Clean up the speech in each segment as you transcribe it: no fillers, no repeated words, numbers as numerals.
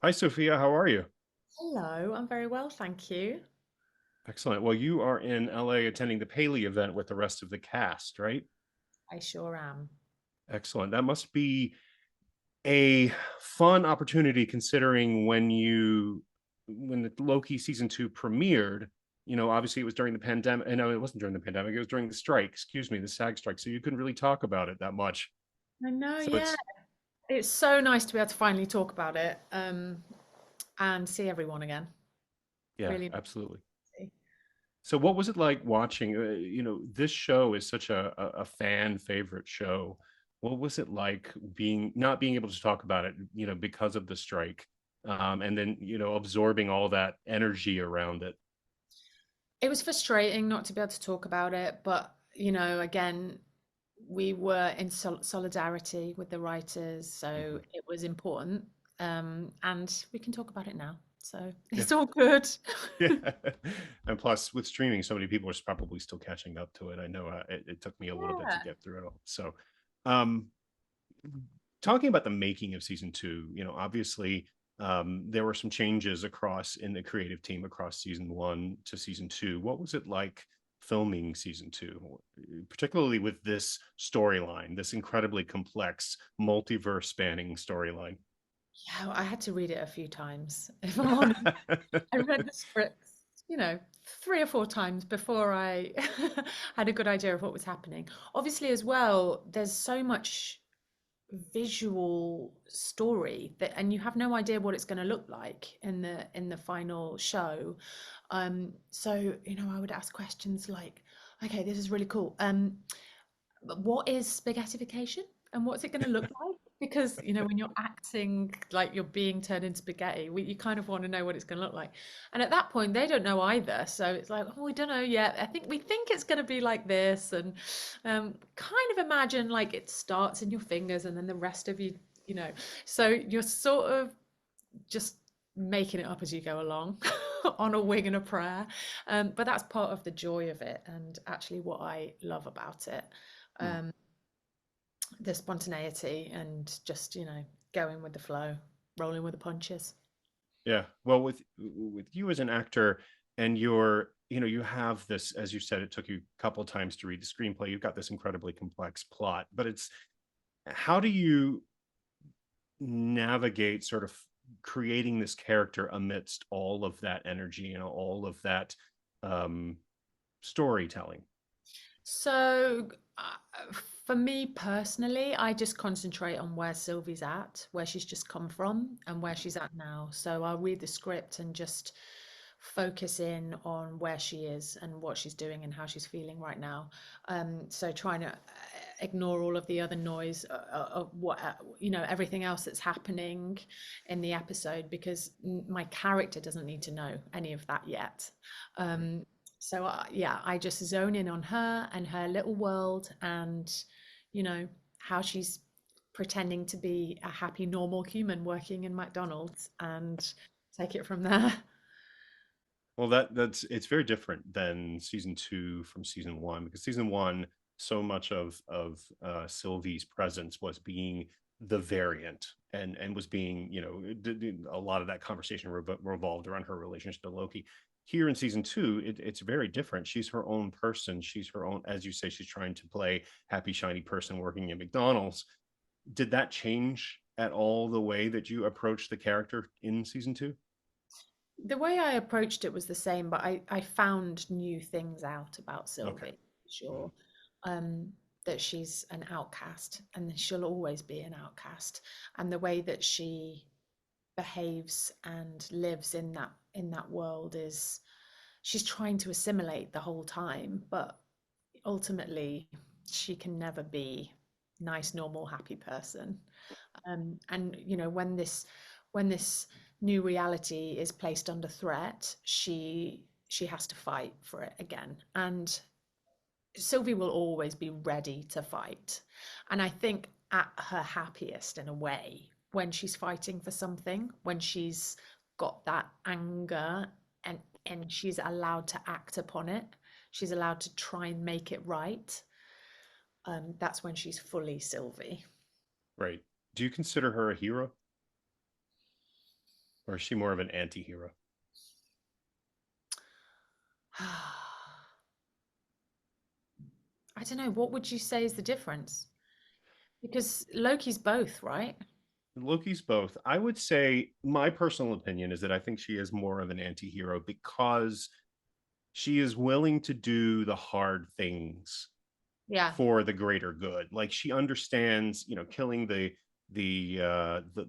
Hi, Sophia. How are you? Hello, I'm very well, thank you. Excellent. Well, you are in LA attending the Paley event with the rest of the cast, right? I sure am. Excellent. That must be a fun opportunity considering when the Loki season two premiered, obviously it was during the pandemic. And no, it wasn't during the pandemic, it was during the strike, excuse me, the SAG strike. So you couldn't really talk about it that much. I know, So yeah. it's It's so nice to be able to finally talk about it, and see everyone again. yeah, Really absolutely. nice. So what was it like watching, this show is such a fan favorite show. What was it like not being able to talk about it, because of the strike, and then, absorbing all that energy around it? It was frustrating not to be able to talk about it, but again, we were in solidarity with the writers, so Mhm. it was important. And we can talk about it now, so Yeah. it's all good. Yeah. And plus with streaming, so many people are probably still catching up to it. I know it took me a little bit to Yeah. get through it all. So, um, talking about the making of season two, obviously there were some changes across in the creative team across season one to season two. What was it like filming season two, particularly with this storyline, this incredibly complex multiverse spanning storyline? Yeah, I had to read it a few times, if I'm honest. I read the scripts, you know, 3 or 4 times before I had a good idea of what was happening. Obviously, as well, there's so much visual story that, and you have no idea what it's going to look like in the final show. So I would ask questions like, "Okay, this is really cool. But what is spaghettification and what's it going to look like?" Because when you're acting like you're being turned into spaghetti, you kind of want to know what it's going to look like. And at that point, they don't know either. So it's like, oh, we don't know yet. We think it's going to be like this, and kind of imagine like it starts in your fingers, and then the rest of you, you know. So you're sort of just making it up as you go along on a wing and a prayer. But that's part of the joy of it, and actually what I love about it. Um, the spontaneity and just going with the flow, rolling with the punches. Yeah. Well, with you as an actor, and you have this, as you said, it took you a couple times to read the screenplay. You've got this incredibly complex plot, but it's how do you navigate sort of creating this character amidst all of that energy and all of that um storytelling? So, for me personally, I just concentrate on where Sylvie's at, where she's just come from, and where she's at now. So I'll read the script and just focus in on where she is and what she's doing and how she's feeling right now. So trying to ignore all of the other noise of what everything else that's happening in the episode, because my character doesn't need to know any of that yet. Right. Um, so yeah, I just zone in on her and her little world, and how she's pretending to be a happy, normal human working in McDonald's, and take it from there. Well, that's it's very different than season two from season one, because season one, so much of Sylvie's presence was being the variant, and was being, a lot of that conversation revolved around her relationship to Loki. Here in season two, it's very different. She's her own person. She's her own, as you say, she's trying to play happy, shiny person working at McDonald's. Did that change at all the way that you approach the character in season two? The way I approached it was the same, but I found new things out about Okay. Sylvie, Mhm. sure. Um, that she's an outcast, and she'll always be an outcast. And the way that she behaves and lives in that world is, she's trying to assimilate the whole time, but ultimately she can never be nice, normal, happy person. And when this new reality is placed under threat, she has to fight for it again. And Sylvie will always be ready to fight. And I think at her happiest, in a way, when she's fighting for something, when she's got that anger, and she's allowed to act upon it, she's allowed to try and make it right. That's when she's fully Sylvie. Right. Do you consider her a hero? or is she more of an anti-hero? I don't know. What would you say is the difference? Because Loki's both, right? Loki's both. I would say my personal opinion is that I think she is more of an anti-hero because she is willing to do the hard things Yeah. for the greater good. Like she understands, killing the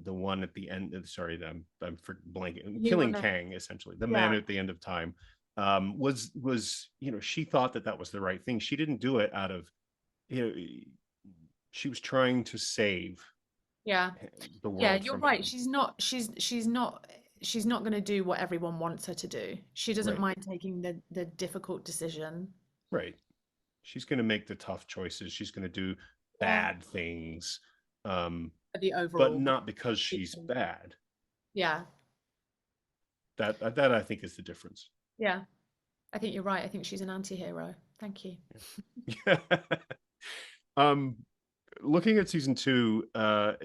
one at the end. Sorry, I'm for blanking. You Killing wanna, Kang, essentially, the man yeah, at the end of time, was she thought that that was the right thing. She didn't do it out of you know she was trying to save yeah. the Yeah, world you're from right. him. She's not going to do what everyone wants her to do. She doesn't Right, mind taking the difficult decision. right. She's going to make the tough choices. She's going to do Yeah. bad things, um, For the but overall good. not because she's bad. Yeah. That I think is the difference. Yeah. I think you're right. I think she's an anti-hero. Thank you. Yeah. um, Looking at season two,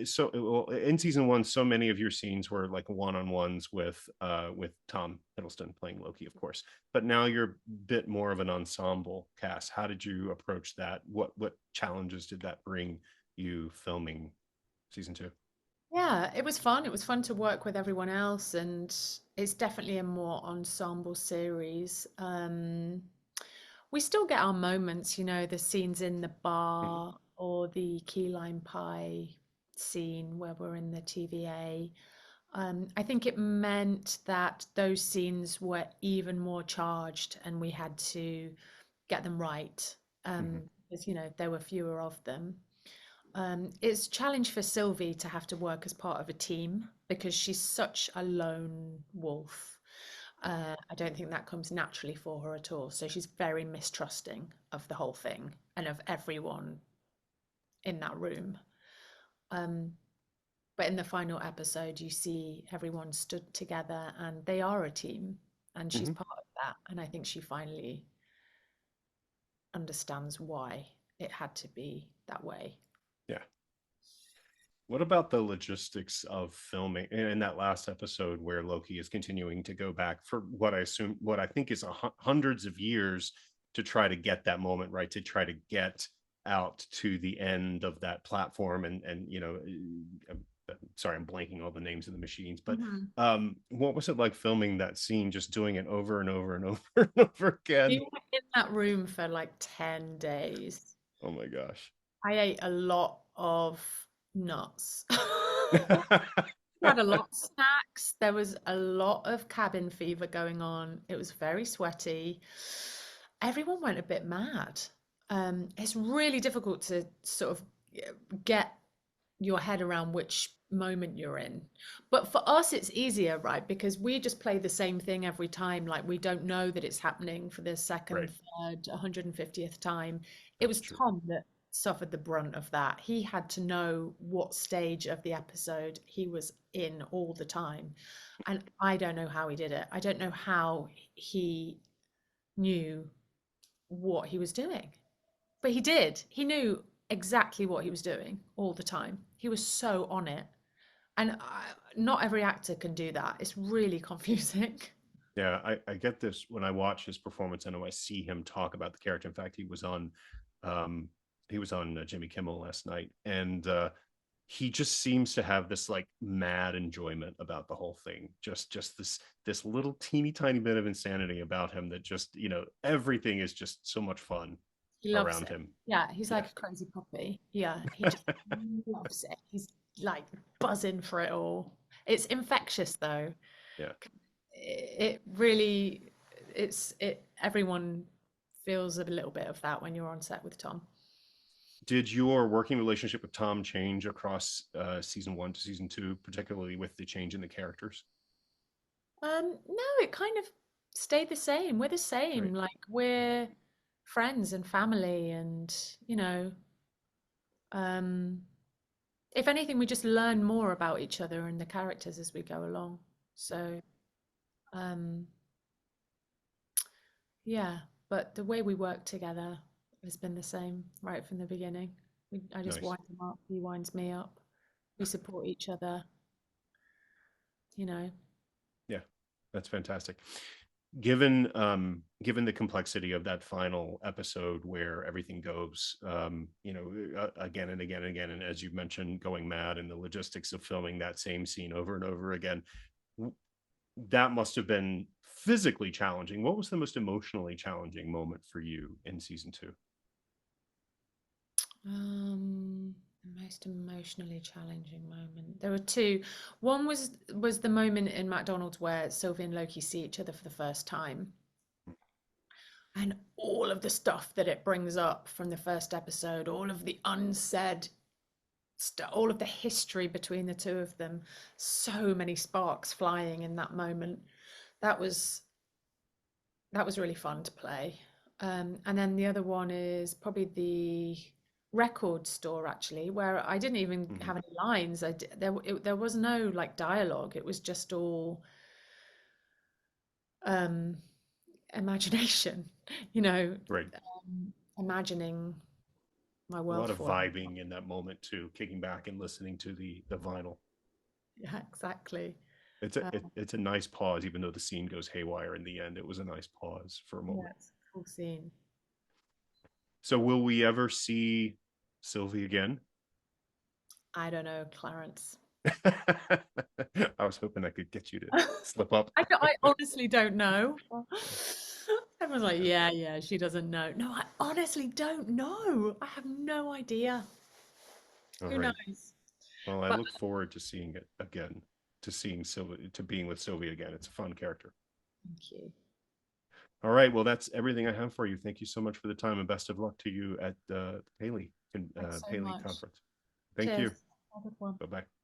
so well, in season one, so many of your scenes were like one-on-ones with Tom Hiddleston playing Loki, of course. But now you're a bit more of an ensemble cast. How did you approach that? What challenges did that bring you filming season two? Yeah, it was fun. It was fun to work with everyone else, and it's definitely a more ensemble series. We still get our moments, the scenes in the Mhm, bar or the key lime pie scene where we're in the TVA. I think it meant that those scenes were even more charged and we had to get them right. mhm, Because, there were fewer of them. It's a challenge for Sylvie to have to work as part of a team because she's such a lone wolf. I don't think that comes naturally for her at all. So she's very mistrusting of the whole thing and of everyone in that room. Um, but in the final episode, you see everyone stood together and they are a team, and she's mhm. part of that. And I think she finally understands why it had to be that way. Yeah. What about the logistics of filming in that last episode where Loki is continuing to go back for what I think is hundreds of years to try to get that moment right, to try to get out to the end of that platform and sorry, I'm blanking all the names of the machines, but Mhm. what was it like filming that scene, just doing it over and over and over and over We again? were in that room for like 10 days. Oh my gosh. I ate a lot of nuts. We had a lot of snacks. There was a lot of cabin fever going on. It was very sweaty. Everyone went a bit mad. It's really difficult to sort of get your head around which moment you're in. But for us, it's easier, right? Because we just play the same thing every time. Like we don't know that it's happening for the Right. second, third, 150th time. It That's was true. Tom that suffered the brunt of that. He had to know what stage of the episode he was in all the time. And I don't know how he did it. I don't know how he knew what he was doing. But he did. He knew exactly what he was doing all the time. He was so on it. And not every actor can do that. It's really confusing. Yeah, I get this when I watch his performance and I see him talk about the character. In fact, um, Jimmy Kimmel last night, and he just seems to have this like mad enjoyment about the whole thing. Just this little teeny tiny bit of insanity about him that just everything is just so much fun He loves around it. him. Yeah, he's Yeah, like a crazy puppy. Yeah, he just loves it. He's like buzzing for it all. It's infectious though. yeah. It really, everyone feels a little bit of that when you're on set with Tom. Did your working relationship with Tom change across season one to season two, particularly with the change in the characters? No, it kind of stayed the same. We're the Right. same. Like we're friends and family, and you know, um, if anything, we just learn more about each other and the characters as we go along. So, um, yeah, but the way we work together has been the same right from the beginning. I just Nice. wind him up, he winds me up. We support each other, you know. That's fantastic. Given the complexity of that final episode where everything goes, again and again and again, and as you mentioned, going mad, and the logistics of filming that same scene over and over again, that must have been physically challenging. What was the most emotionally challenging moment for you in season two? The most emotionally challenging moment. There were two. One was the moment in McDonald's where Sylvie and Loki see each other for the first time, and all of the stuff that it brings up from the first episode, all of the unsaid stuff, all of the history between the two of them. So many sparks flying in that moment. That was that was really fun to play. And then the other one is probably the record store, actually, where I didn't even Mhm. have any lines. There was no like dialogue. It was just all um, imagination, you know, Right. imagining my A world lot of for him. vibing in that moment too, kicking back and listening to the vinyl. Yeah, exactly. Uh, It's a nice pause, even though the scene goes haywire in the end. It was a nice pause for a yeah, moment. it's a cool scene. So, will we ever see Sylvie again? I don't know, Clarence. I was hoping I could get you to slip up. I honestly don't know. Everyone's like, yeah, yeah, she doesn't know. No, I honestly don't know. I have no idea. All Who right. knows? Well, I But look forward to seeing it again, to seeing Sylvie, to being with Sylvie again. It's a fun character. thank you. All right. Well, that's everything I have for you. Thank you so much for the time, and best of luck to you at the Thanks so Paley much. conference. Thank Cheers. you. Have a good one. Bye bye.